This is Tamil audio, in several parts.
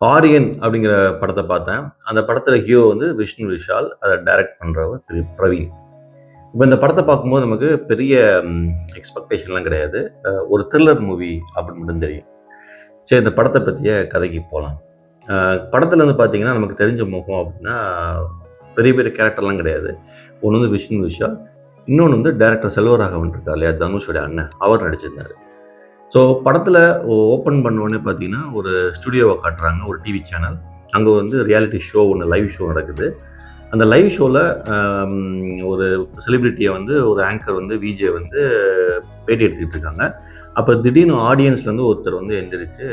ஆரியன் அப்படிங்கிற படத்த பார்த்தேன். அந்த படத்துல ஹீரோ வந்து விஷ்ணு விஷால். அத டைரக்ட் பண்றவர் பிரவீன். இப்ப இந்த படத்த பார்க்கும்போது நமக்கு பெரிய எக்ஸ்பெக்டேஷன்லாம் கிடையாது. ஒரு த்ரில்லர் மூவி அப்படின்னு மட்டும் தெரியும். சரி, இந்த படத்த பத்திய கதைக்கு போலாம். படத்துல வந்து பார்த்தீங்கன்னா, நமக்கு தெரிஞ்ச முகம் அப்படின்னா, பெரிய பெரிய கேரக்டர்லாம் கிடையாது. ஒண்ணு வந்து விஷ்ணு விஷால். இன்னொன்னு வந்து டைரக்டர் செல்வராகவன் இருக்கார் இல்லையா? தனுஷோட அண்ணன். அவர் நடிச்சிருந்தாரு. ஸோ படத்துல ஓப்பன் பண்ண உடனே பார்த்தீங்கன்னா, ஒரு ஸ்டுடியோவ காட்டுறாங்க. ஒரு டிவி சேனல். அங்க வந்து ரியாலிட்டி ஷோ ஒண்ணு லைவ் ஷோ நடக்குது. அந்த லைவ் ஷோல ஒரு செலிபிரிட்டிய வந்து ஒரு ஆங்கர் வந்து விஜே வந்து பேட்டி எடுத்துக்கிட்டு இருக்காங்க. அப்ப திடீர்னு ஆடியன்ஸ்லேருந்து ஒருத்தர் வந்து எந்திரிச்சு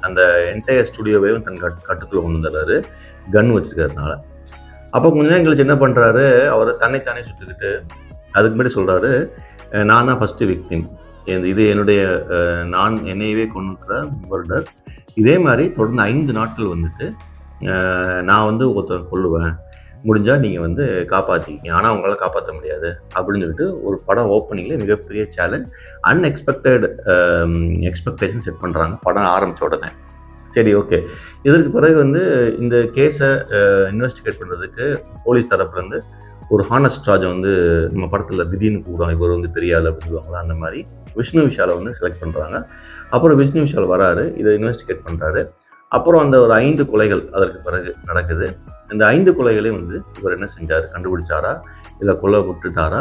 அந்த என்டையர் ஸ்டுடியோவையும் தன் கட்டுக்குள்ள கொண்டு வந்துடுறாரு. கன் வச்சிருக்கிறதுனால. அப்போ கொஞ்ச நேரம் கழிச்சு என்ன பண்றாரு, அவரு தன்னைத்தானே சுட்டுக்கிட்டு, அதுக்கு முன்னாடி சொல்றாரு, நான் தான் ஃபர்ஸ்ட் விக்டிம். இது என்னுடைய நான் என்னையவே கொன்ற மர்டர். இதே மாரி தொடர்ந்து 5 நாட்கள் வந்துட்டு, நான் வந்து ஒருத்தர கொல்லுவேன். முடிஞ்சா நீங்க வந்து காப்பாத்திக்கங்க. ஆனா உங்களால காப்பாத்த முடியாது. அப்படின்னு சொல்லிட்டு ஒரு படம் ஓப்பனிங்ல மிகப்பெரிய சேலஞ்ச். அன்எக்ஸ்பெக்டட் எக்ஸ்பெக்டேஷன் செட் பண்றாங்க படம் ஆரம்பிச்ச உடனே. சரி, ஓகே. இதற்கு பிறகு வந்து இந்த கேஸ இன்வெஸ்டிகேட் பண்றதுக்கு போலீஸ் தரப்புலேருந்து ஒரு ஹானஸ்ட் ராஜ வந்து நம்ம படத்துல திடீர்னு கூப்பிடுவாங்க. இவர் வந்து பெரிய ஆள் அப்படின்னு சொல்லுவாங்கல்ல, அந்த மாரி விஷ்ணு விஷால வந்து செலக்ட் பண்றாங்க. அப்புறம் விஷ்ணு விஷால் வராரு. இத இன்வெஸ்டிகேட் பண்றாரு. அப்புறம் அந்த ஒரு 5 கொலைகள் அதற்கு பிறகு நடக்குது. இந்த 5 கொலைகளையும் வந்து இவர் என்ன செஞ்சாரு? கண்டுபிடிச்சாரா? இல்ல கொல்ல விட்டுட்டாரா?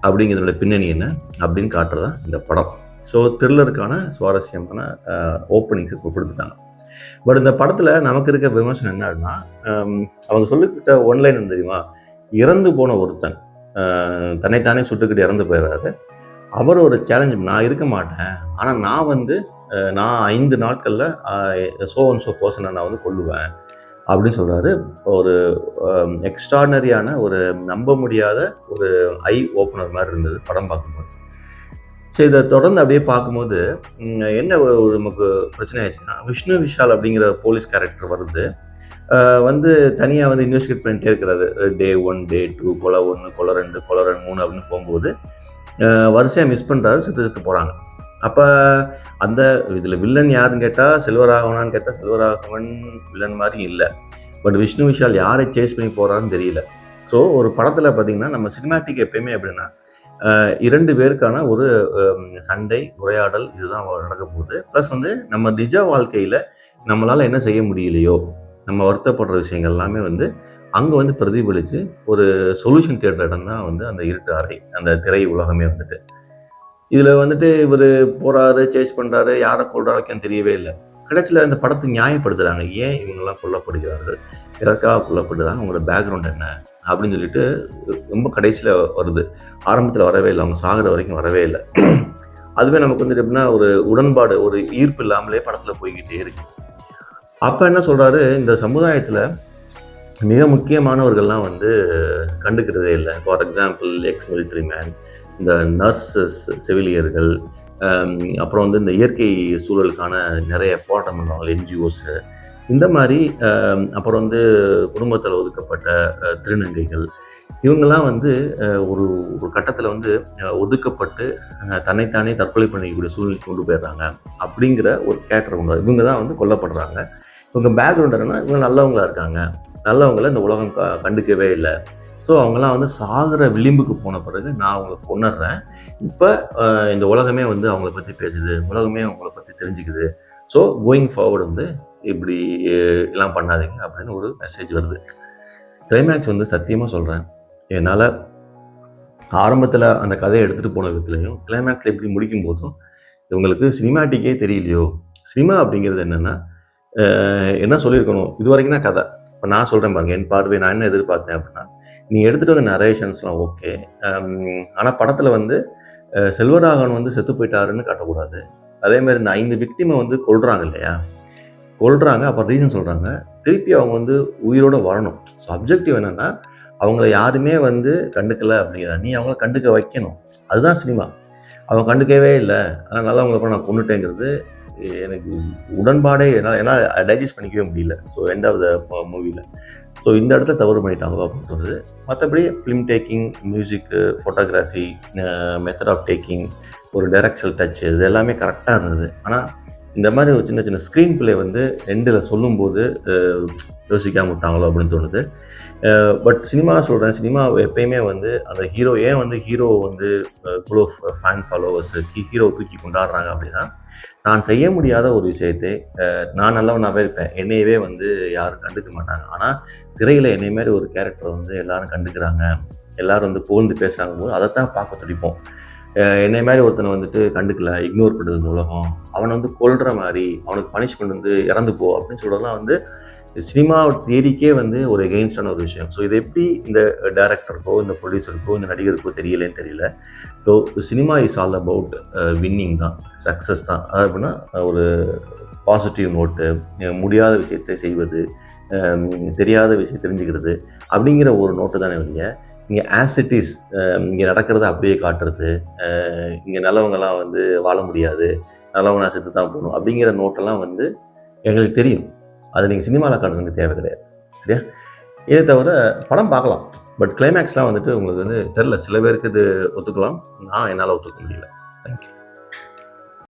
அப்படிங்கிறதோட பின்னணி என்ன? அப்படின்னு காட்டுறது தான் இந்த படம். ஸோ த்ரில்லருக்கான சுவாரஸ்யமான ஓப்பனிங்ஸ குடுத்துட்டாங்க. பட் இந்த படத்துல நமக்கு இருக்க விமர்சனம் என்ன அப்படின்னா, அவங்க சொல்லிக்கிட்ட ஒன்லைன் என்ன தெரியுமா? இறந்து போன ஒருத்தன் தன்னைத்தானே சுட்டுக்கிட்டு இறந்து போயிடுறாரு. அவர் ஒரு சேலஞ்ச், நான் இருக்க மாட்டேன். ஆனா நான் வந்து நான் 5 நாட்கள்ல சோ அண்ட் சோ பெர்சன நான் வந்து கொல்லுவேன் அப்படின்னு சொல்றாரு. ஒரு எக்ஸ்ட்ரார்டினரியான ஒரு நம்ப முடியாத ஒரு ஐ ஓப்பனர் மாரி இருந்தது படம் பார்க்கும்போது. சரி, இத தொடர்ந்து அப்படியே பார்க்கும்போது, என்ன ஒரு நமக்கு பிரச்சனை ஆயிடுச்சுன்னா, விஷ்ணு விஷால் அப்படிங்கிற போலீஸ் கேரக்டர் வருது. வந்து தனியா வந்து இன்வெஸ்டிகேட் பண்ணிட்டே இருக்கிறாரு. டே 1, டே 2, கொலை 1, கொலை 2, கொலை 3 அப்படின்னு போகும்போது, வரிசையா மிஸ் பண்றாரு. செத்து செத்து போறாங்க. அப்ப அந்த இதுல வில்லன் யாருன்னு கேட்டா, செல்வராகவனான்னு கேட்டா, செல்வராகவன் வில்லன் மாரி இல்ல. பட் விஷ்ணு விஷால் யாரை சேஸ் பண்ணி போறாருன்னு தெரியல. ஸோ ஒரு படத்துல பார்த்தீங்கன்னா, நம்ம சினிமேட்டிக் எப்பயுமே எப்படின்னா, 2 பேருக்கான ஒரு சண்டை, உரையாடல் இதுதான் நடக்கப் போகுது. ப்ளஸ் வந்து நம்ம நிஜ வாழ்க்கையில நம்மளால என்ன செய்ய முடியலையோ, நம்ம வருத்தப்படுற விஷயங்கள் எல்லாமே வந்து அங்க வந்து பிரதிபலிச்சு ஒரு சொல்யூஷன் தேடுற இடம் தான் வந்து அந்த இருட்டு அறை, அந்த திரை உலகமே வந்துட்டு. இதுல வந்துட்டு இவரு போறாரு, சேஸ் பண்றாரு, யார கொல்றாரு வைக்கன்னு தெரியவே இல்ல. கடைசில இந்த படத்த நியாயப்படுத்துறாங்க. ஏன் இவங்கலாம் கொல்லப்படுகிறார்கள்? எதற்காக கொல்லப்படுறாங்க? அவங்களோட பேக்ரவுண்ட் என்ன? அப்படின்னு சொல்லிட்டு ரொம்ப கடைசியில வருது. ஆரம்பத்துல வரவே இல்ல. அவங்க சாகுற வரைக்கும் வரவே இல்ல. அதுவே நமக்கு வந்துட்டு எப்படின்னா, ஒரு உடன்பாடு, ஒரு ஈர்ப்பு இல்லாமலே படத்துல போய்க்கிட்டே இருக்கு. அப்ப என்ன சொல்றாரு, இந்த சமுதாயத்துல மிக முக்கியமானவர்கள்லாம் வந்து கண்டுக்கிறதே இல்ல. For example X military man, இந்த நர்சஸ், செவிலியர்கள், அப்புறம் வந்து இந்த இயற்கை சூழலுக்கான நிறைய போராட்டம் பண்ணுவாங்க என்ஜிஓஸு. இந்த மாரி அப்புறம் வந்து குடும்பத்தில ஒதுக்கப்பட்ட திருநங்கைகள், இவங்கலாம் வந்து ஒரு ஒரு கட்டத்தில வந்து ஒதுக்கப்பட்டு தன்னைத்தானே தற்கொலை பண்ணிக்கக்கூடிய சூழ்நிலைக்கு கொண்டு போயிடுறாங்க. அப்படிங்கிற ஒரு கேரக்டர் கொண்டு வராரு. இவங்க தான் வந்து கொல்லப்படுறாங்க. இவங்க பேக்ரவுண்ட் என்னன்னா, இவங்க நல்லவங்களா இருக்காங்க. நல்லவங்கள இந்த உலகம் கண்டுக்கவே இல்ல. ஸோ அவங்கலாம் வந்து சாகுற விளிம்புக்கு போன பிறகு நான் அவங்கள கொன்னுடுறேன். இப்ப இந்த உலகமே வந்து அவங்கள பத்தி பேசுது. உலகமே அவங்கள பத்தி தெரிஞ்சுக்குது. ஸோ கோயிங் ஃபார்வர்ட் வந்து இப்படி எல்லாம் பண்ணாதீங்க அப்படின்னு ஒரு மெசேஜ் வருது. கிளைமேக்ஸ் வந்து சத்தியமா சொல்றேன். என்னால ஆரம்பத்துல அந்த கதைய எடுத்துட்டு போன விதத்துலயும், கிளைமேக்ஸ்ல எப்படி முடிக்கும்போதும், இவங்களுக்கு சினிமாட்டிக்கே தெரியலையோ! சினிமா அப்படிங்கிறது என்னன்னா, என்ன சொல்லியிருக்கணும்? இதுவரைக்கும் தான் கதை. இப்ப நான் சொல்றேன் பாருங்க. என் பார்வை நான் என்ன எதிர்பார்த்தேன் அப்படின்னா, நீ எடுத்துட்டு வந்த நரேஷன்ஸ்லாம் ஓகே. ஆனா படத்துல வந்து செல்வராகவன் வந்து செத்து போயிட்டாருன்னு காட்டக்கூடாது. அதே மாரி இந்த 5 விக்டிம வந்து கொல்றாங்க இல்லையா? கொல்றாங்க. அப்ப ரீசன் சொல்றாங்க. திருப்பி அவங்க வந்து உயிரோட வரணும். ஸோ அப்ஜெக்டிவ் என்னன்னா, அவங்கள யாருமே வந்து கண்டுக்கல அப்படிங்கிறத நீ அவங்கள கண்டுக்க வைக்கணும். அதுதான் சினிமா. அவங்க கண்டுக்கவே இல்ல. ஆனா நல்லவங்கள கூட நான் கொன்னுட்டேங்கிறது எனக்கு உடன்பாடே என்னால டைஜஸ்ட் பண்ணிக்கவே முடியல. ஸோ எண்ட் ஆஃப் த மூவில. ஸோ இந்த இடத்துல தவறு பண்ணிட்டாங்க அப்படின்றது. மற்றபடி film taking, music, photography, method of taking, ஒரு டைரக்ஷனல் டச் இது எல்லாமே கரெக்டாக இருந்தது. ஆனால் இந்த மாதிரி ஒரு சின்ன சின்ன ஸ்க்ரீன் பிளே வந்து எண்டில் சொல்லும்போது யோசிக்காம விட்டாங்களோ அப்படின்னு தோணுது. பட் சினிமா சொல்கிறேன், சினிமா எப்பயுமே வந்து அந்த ஹீரோ ஏன் வந்து ஹீரோவை வந்து இவ்வளோ ஃபேன் ஃபாலோவர்ஸ் ஹீரோவை தூக்கி கொண்டாடுறாங்க அப்படின்னா, நான் செய்ய முடியாத ஒரு விஷயத்தை நான் நல்லவனாகவே இருப்பேன், என்னையவே வந்து யாரும் கண்டுக்க மாட்டாங்க. ஆனால் திரையில் என்னை மாதிரி ஒரு கேரக்டரை வந்து எல்லாரும் கண்டுக்கிறாங்க, எல்லாரும் வந்து புகழ்ந்து பேசுகிறாங்க போது அதைத்தான் பார்க்க துடிப்போம். என்னை மாதிரி ஒருத்தனை வந்துட்டு கண்டுக்கல, இக்னோர் பண்ணுது இந்த உலகம், அவனை வந்து கொல்ற மாதிரி, அவனுக்கு பனிஷ்மெண்ட் வந்து இறந்து போ அப்படின்னு சொல்கிறதெல்லாம் வந்து சினிமா தியரிக்கே வந்து ஒரு எகெயின்ஸ்டான ஒரு விஷயம். ஸோ இது எப்படி இந்த டைரக்டருக்கோ, இந்த ப்ரொடியூசருக்கோ, இந்த நடிகருக்கோ தெரியலேன்னு தெரியல. So cinema is all about winning தான், சக்ஸஸ் தான். அது அப்படின்னா ஒரு பாசிட்டிவ் நோட்டு, முடியாத விஷயத்தை செய்வது, தெரியாத விஷயம் தெரிஞ்சுக்கிறது அப்படிங்கிற ஒரு நோட்டு தானே ஒழிய, இங்கே ஆஸ் இட் இஸ் இங்கே நடக்கிறத அப்படியே காட்டுறது, இங்கே நல்லவங்கலாம் வந்து வாழ முடியாது, நல்லவனா செத்து தான் போகணும் அப்படிங்கிற நோட்டெல்லாம் வந்து எங்களுக்கு தெரியும். அது நீங்கள் சினிமாவில் காட்டுறதுக்கு தேவை கிடையாது. சரியா? இதை தவிர படம் பார்க்கலாம். பட் கிளைமேக்ஸ்லாம் வந்துட்டு உங்களுக்கு வந்து தெரில. சில பேருக்கு இது ஒத்துக்கலாம். நான் என்னால் ஒத்துக்க முடியல. தேங்க்யூ.